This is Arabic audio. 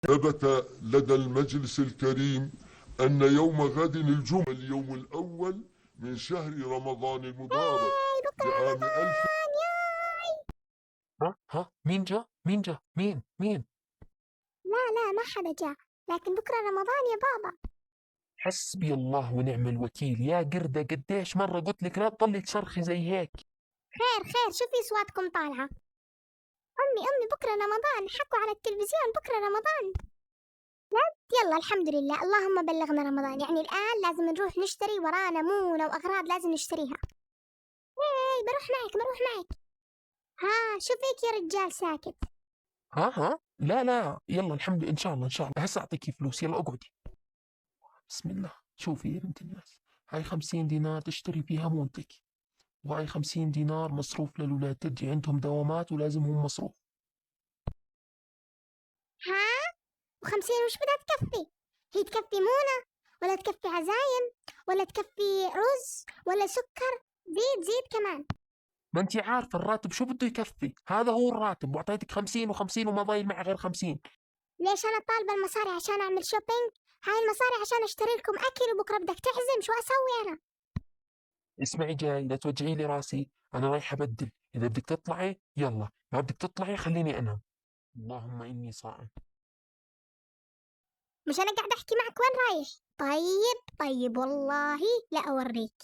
ثبت لدى المجلس الكريم أن يوم غد الجمعة اليوم الأول من شهر رمضان المبارك هاي بكرة لعام ألف. رمضان ياي. ها مين جا مين؟ لا ما حدا جاء، لكن بكرة رمضان يا بابا. حسبي الله ونعم الوكيل يا قردة، قديش مرة قلت لك لا تضلي تصرخي زي هيك. خير شو في صوتكم طالعة؟ أمي بكرة رمضان، حكوا على التلفزيون بكرة رمضان. يلا الحمد لله، اللهم بلغنا رمضان. يعني الآن لازم نروح نشتري، ورانا مونة وأغراض لازم نشتريها. هاي بروح معك. ها شو فيك يا رجال ساكت؟ ها لا يلا الحمد لله، إن شاء الله هسه أعطيكي فلوس، يلا اقعدي. بسم الله. شوفي يا بنت الناس، هاي 50 دينار تشتري فيها مونتك، وهاي 50 دينار مصروف للولاد، ترجع عندهم دوامات ولازمهم مصروف. ها و50 وش بدها تكفي؟ هي تكفي مونة ولا تكفي عزايم ولا تكفي رز ولا سكر؟ زيد كمان. ما انت عارفة الراتب شو بده يكفي، هذا هو الراتب، واعطيتك 50 و50 وما ضايل معي غير 50. ليش أنا طالبة المصاري عشان أعمل شوبينج؟ هاي المصاري عشان أشتري لكم أكل، وبكرة بدك تعزم، شو أسوي أنا؟ اسمعي جاي، لا توجعي لي راسي، انا رايح ابدل، اذا بدك تطلعي يلا، ما بدك تطلعي خليني انام. اللهم اني صائم. مش أنا قاعدة أحكي معك، وين رايح؟ طيب والله لا أوريك.